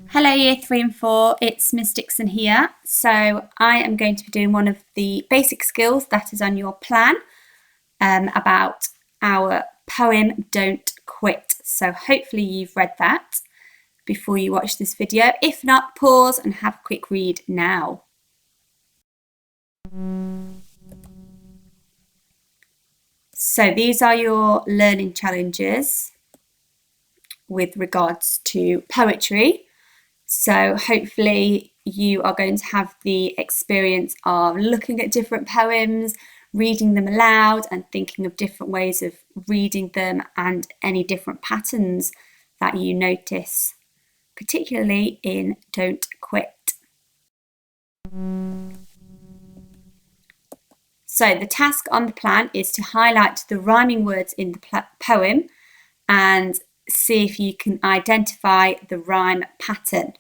Hello Year 3 and 4, it's Ms Dixon here. So I am going to be doing one of the basic skills that is on your plan about our poem Don't Quit. So hopefully you've read that before you watch this video. If not, pause and have a quick read now. So these are your learning challenges with regards to poetry. So hopefully you are going to have the experience of looking at different poems, reading them aloud and thinking of different ways of reading them and any different patterns that you notice, particularly in Don't Quit. So the task on the plan is to highlight the rhyming words in the poem and see if you can identify the rhyme pattern.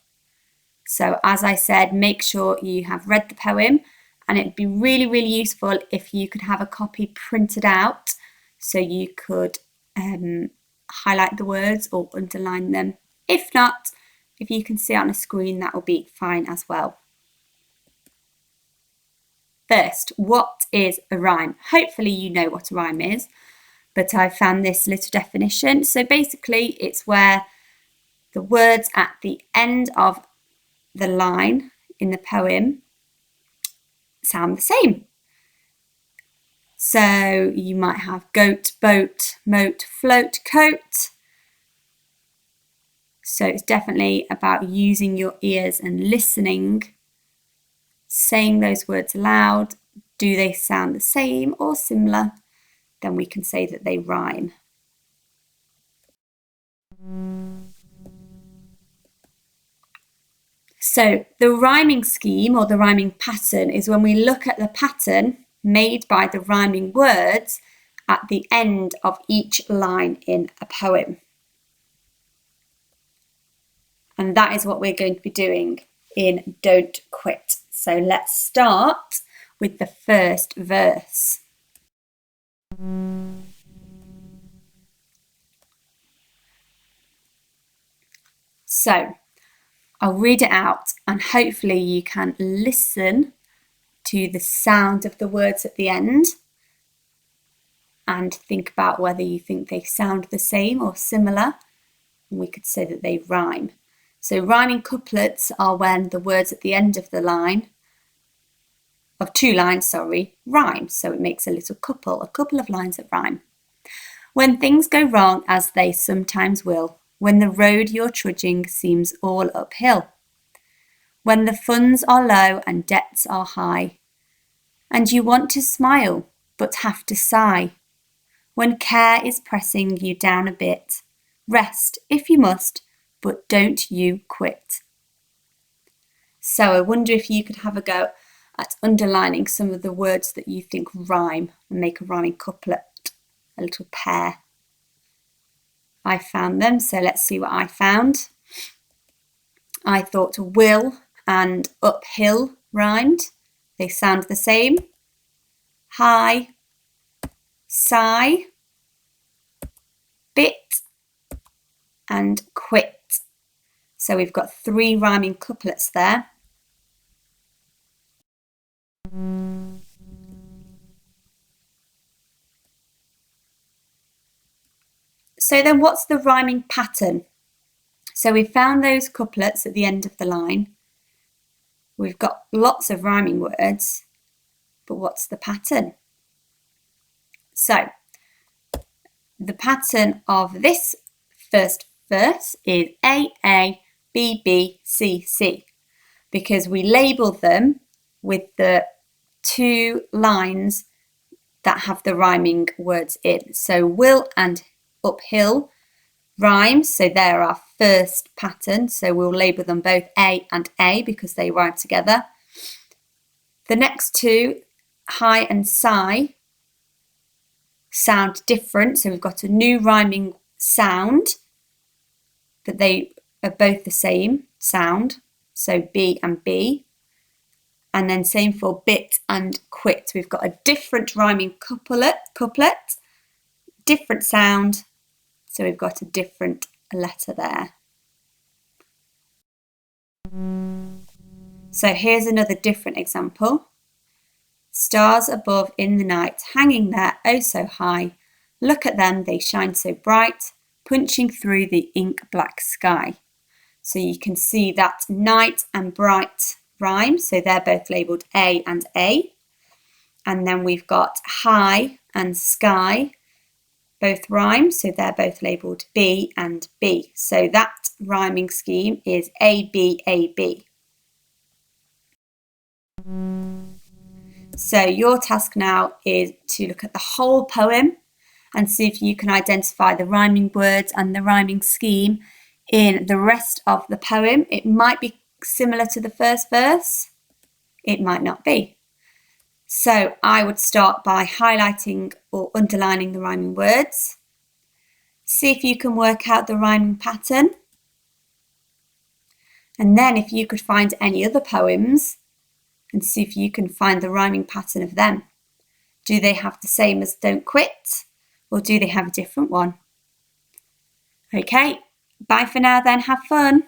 So as I said, make sure you have read the poem, and it'd be really, really useful if you could have a copy printed out so you could highlight the words or underline them. If not, if you can see it on a screen, that will be fine as well. First, what is a rhyme? Hopefully you know what a rhyme is, but I found this little definition. So basically it's where the words at the end of the line in the poem sound the same. So you might have goat, boat, moat, float, coat. So it's definitely about using your ears and listening, saying those words aloud. Do they sound the same or similar? Then we can say that they rhyme. So the rhyming scheme or the rhyming pattern is when we look at the pattern made by the rhyming words at the end of each line in a poem. And that is what we're going to be doing in Don't Quit. So let's start with the first verse. So I'll read it out and hopefully you can listen to the sound of the words at the end and think about whether you think they sound the same or similar. And we could say that they rhyme. So rhyming couplets are when the words at the end of the line, of two lines, rhyme. So it makes a little couple, a couple of lines that rhyme. When things go wrong, as they sometimes will, when the road you're trudging seems all uphill, when the funds are low and debts are high, and you want to smile but have to sigh, when care is pressing you down a bit, rest if you must, but don't you quit. So I wonder if you could have a go at underlining some of the words that you think rhyme and make a rhyming couplet, a little pair. I found them, so let's see what I found. I thought will and uphill rhymed. They sound the same. High, sigh, bit, and quit. So we've got three rhyming couplets there. So then what's the rhyming pattern? So we've found those couplets at the end of the line. We've got lots of rhyming words, but what's the pattern? So the pattern of this first verse is A, A, B, B, C, C, because we label them with the two lines that have the rhyming words in. So will and uphill rhyme, so they're our first pattern, so we'll label them both A and A because they rhyme together. The next two, high and sigh, sound different, so we've got a new rhyming sound, but they are both the same sound, so B and B. And then same for bit and quit, we've got a different rhyming couplet, different sound, so we've got a different letter there. So here's another different example. Stars above in the night, hanging there oh so high. Look at them, they shine so bright, punching through the ink black sky. So you can see that night and bright rhyme, so they're both labelled A and A. And then we've got high and sky, both rhyme, so they're both labelled B and B. So that rhyming scheme is A, B, A, B. So your task now is to look at the whole poem and see if you can identify the rhyming words and the rhyming scheme in the rest of the poem. It might be similar to the first verse, it might not be. So I would start by highlighting or underlining the rhyming words. See if you can work out the rhyming pattern. And then if you could find any other poems and see if you can find the rhyming pattern of them. Do they have the same as Don't Quit, or do they have a different one? Okay, bye for now then, have fun.